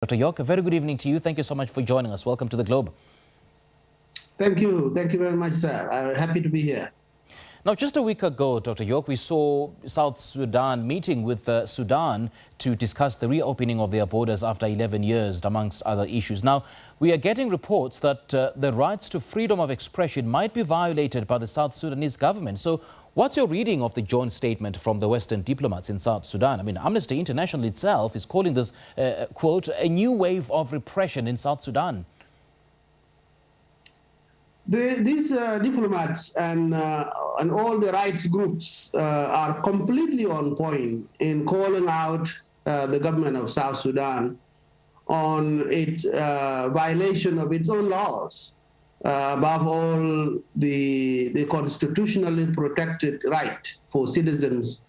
Dr. Jok, a very good evening to you. Thank you so much for joining us. Welcome to the Globe. Thank you. Thank you very much, sir. I'm happy to be here. Now, just a week ago, Dr. Jok, we saw South Sudan meeting with Sudan to discuss the reopening of their borders after 11 years, amongst other issues. Now, we are getting reports that the rights to freedom of expression might be violated by the South Sudanese government. So what's your reading of the joint statement from the Western diplomats in South Sudan? I mean, Amnesty International itself is calling this, quote, a new wave of repression in South Sudan. These diplomats and all the rights groups are completely on point in calling out the government of South Sudan on its violation of its own laws. Above all, the constitutionally protected right for citizens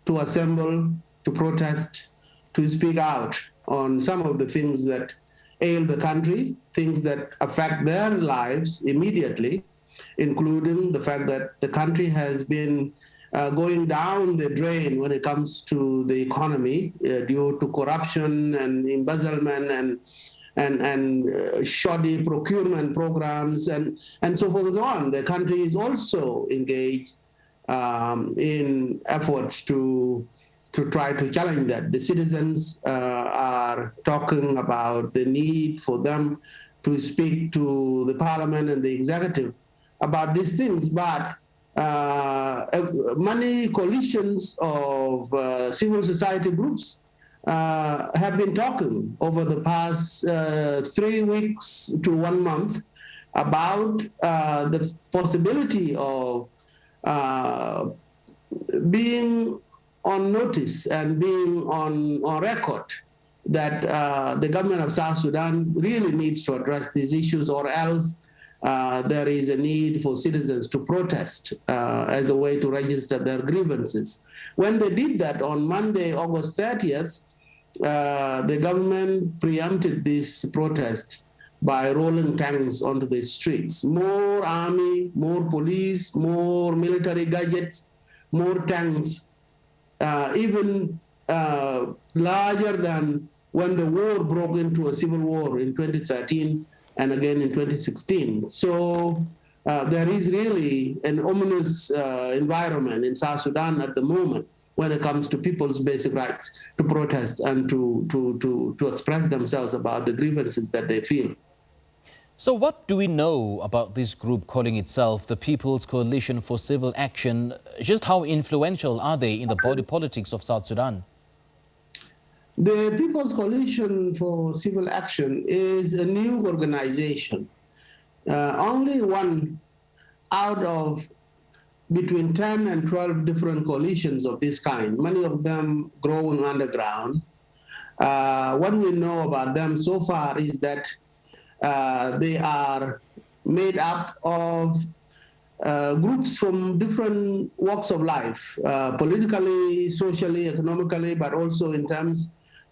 to assemble, to protest, to speak out on some of the things that ail the country, things that affect their lives immediately, including the fact that the country has been going down the drain when it comes to the economy due to corruption and embezzlement and shoddy procurement programs and so forth and so on. The country is also engaged in efforts to try to challenge that. The citizens are talking about the need for them to speak to the parliament and the executive about these things, but many coalitions of civil society groups have been talking over the past 3 weeks to 1 month about the possibility of being on notice and being on record that the government of South Sudan really needs to address these issues, or else there is a need for citizens to protest as a way to register their grievances. When they did that on Monday, August 30th, the government preempted this protest by rolling tanks onto the streets. More army, more police, more military gadgets, more tanks, even larger than when the war broke into a civil war in 2013 and again in 2016. So there is really an ominous environment in South Sudan at the moment when it comes to people's basic rights to protest and to express themselves about the grievances that they feel. So what do we know about this group calling itself the People's Coalition for Civil Action? Just how influential are they in the body politics of South Sudan? The People's Coalition for Civil Action is a new organization. Only one out of between 10 and 12 different coalitions of this kind, many of them growing underground. What we know about them so far is that they are made up of groups from different walks of life, politically, socially, economically, but also in terms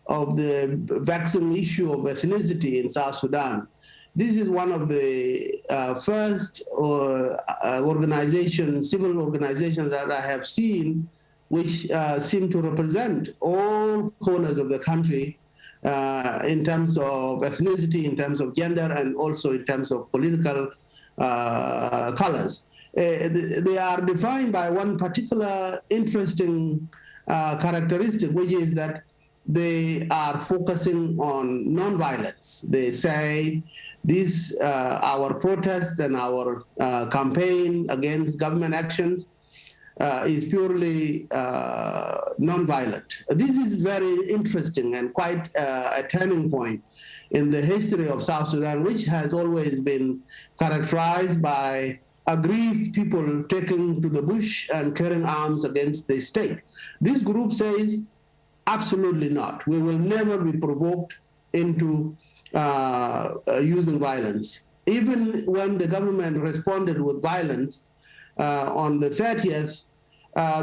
of the vexing issue of ethnicity in South Sudan. This is one of the first organizations, civil organizations that I have seen, which seem to represent all corners of the country in terms of ethnicity, in terms of gender, and also in terms of political colors. They are defined by one particular interesting characteristic, which is that they are focusing on nonviolence. They say this, our protest and our campaign against government actions is purely nonviolent. This is very interesting and quite a turning point in the history of South Sudan, which has always been characterized by aggrieved people taking to the bush and carrying arms against the state. This group says, absolutely not. We will never be provoked into using violence. Even when the government responded with violence on the 30th,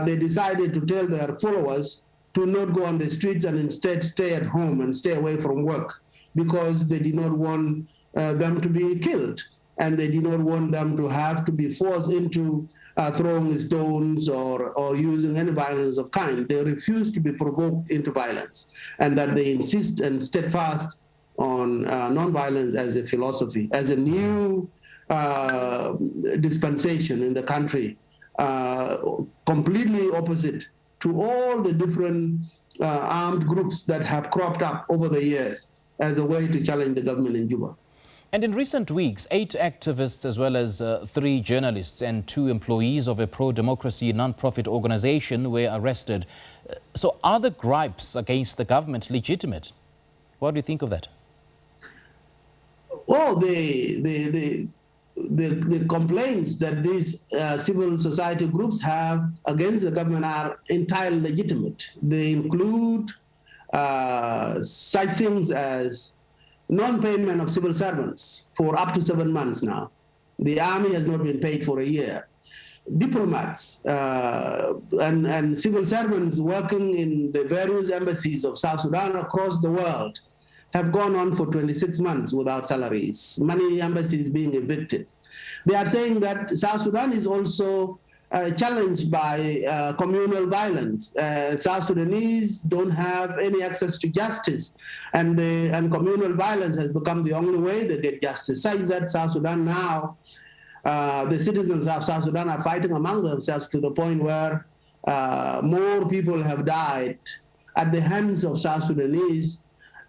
they decided to tell their followers to not go on the streets and instead stay at home and stay away from work, because they did not want them to be killed, and they did not want them to have to be forced into throwing stones or using any violence of kind. They refused to be provoked into violence, and that they insist and steadfast on nonviolence as a philosophy, as a new dispensation in the country, completely opposite to all the different armed groups that have cropped up over the years as a way to challenge the government in Juba. And in recent weeks, 8 activists as well as 3 journalists and 2 employees of a pro-democracy non-profit organization were arrested. So are the gripes against the government legitimate? What do you think of that? Well, the complaints that these civil society groups have against the government are entirely legitimate. They include such things as non-payment of civil servants for up to 7 months now. The army has not been paid for a year. Diplomats and civil servants working in the various embassies of South Sudan across the world have gone on for 26 months without salaries, many embassies being evicted. They are saying that South Sudan is also challenged by communal violence. South Sudanese don't have any access to justice, and communal violence has become the only way they get justice, such that South Sudan now, the citizens of South Sudan are fighting among themselves to the point where more people have died at the hands of South Sudanese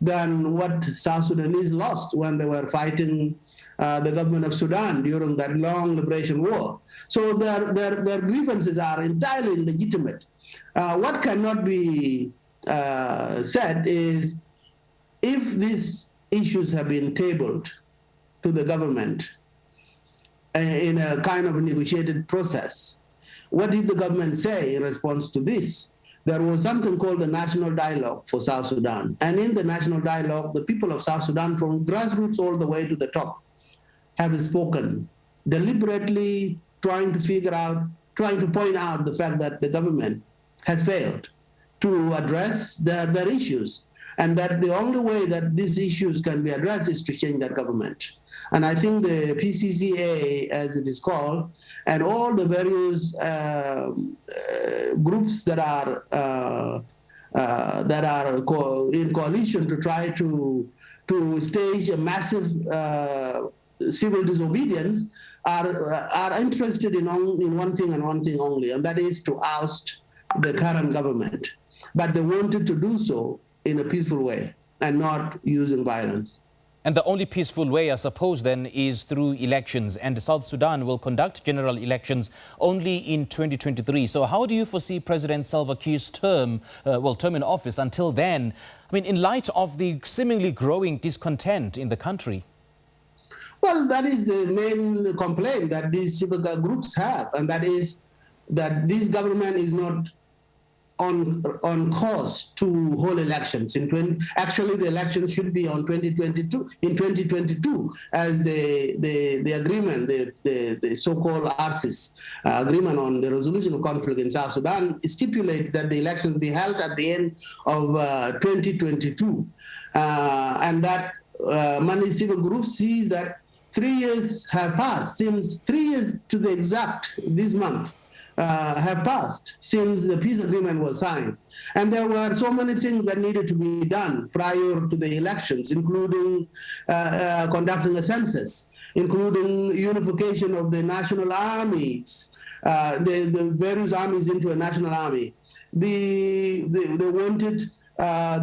than what South Sudanese lost when they were fighting the government of Sudan during that long liberation war. So their grievances are entirely legitimate. What cannot be said is, if these issues have been tabled to the government in a kind of a negotiated process, what did the government say in response to this? There was something called the National Dialogue for South Sudan. And in the National Dialogue, the people of South Sudan, from grassroots all the way to the top, have spoken, deliberately trying to point out the fact that the government has failed to address their issues, and that the only way that these issues can be addressed is to change that government. And I think the PCCA, as it is called, and all the various groups that are in coalition to try to stage a massive civil disobedience are interested in one thing and one thing only, and that is to oust the current government. But they wanted to do so in a peaceful way and not using violence. And the only peaceful way, I suppose, then, is through elections. And South Sudan will conduct general elections only in 2023. So how do you foresee President Salva Kiirs' term in office until then? I mean, in light of the seemingly growing discontent in the country? Well, that is the main complaint that these civil groups have, and that is that this government is not on course to hold elections. Actually, the elections should be in 2022, as the agreement, the so-called ARCIS agreement on the resolution of conflict in South Sudan stipulates that the elections be held at the end of 2022, and that many civil groups see that 3 years have passed, since 3 years to the exact this month have passed since the peace agreement was signed. And there were so many things that needed to be done prior to the elections, including conducting a census, including unification of the national armies, the various armies into a national army. They wanted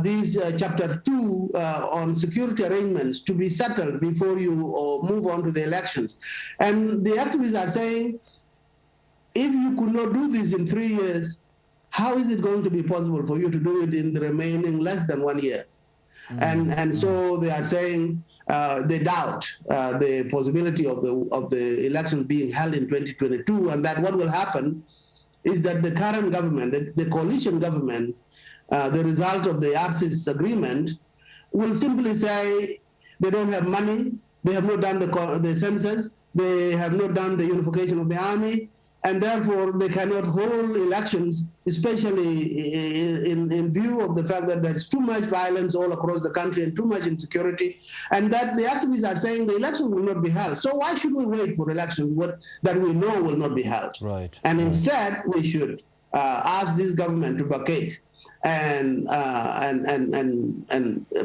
these Chapter 2 on security arrangements to be settled before you move on to the elections. And the activists are saying, if you could not do this in 3 years, how is it going to be possible for you to do it in the remaining less than 1 year? And so they are saying they doubt the possibility of the elections being held in 2022, and that what will happen is that the current government, the coalition government, the result of the ARCIS agreement, will simply say they don't have money, they have not done the census, they have not done the unification of the army, and therefore they cannot hold elections, especially in view of the fact that there's too much violence all across the country and too much insecurity, and that the activists are saying the elections will not be held. So why should we wait for elections that we know will not be held? Right. And instead, we should ask this government to vacate and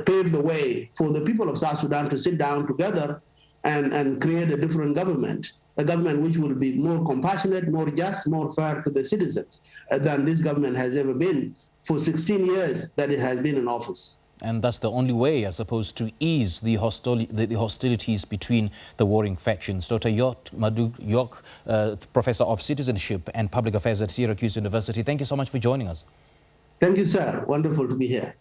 pave the way for the people of South Sudan to sit down together and create a different government, a government which will be more compassionate, more just, more fair to the citizens than this government has ever been for 16 years that it has been in office. And that's the only way, I suppose, to ease the hostilities between the warring factions. Dr. Jok Madut Jok, Professor of Citizenship and Public Affairs at Syracuse University, thank you so much for joining us. Thank you, sir. Wonderful to be here.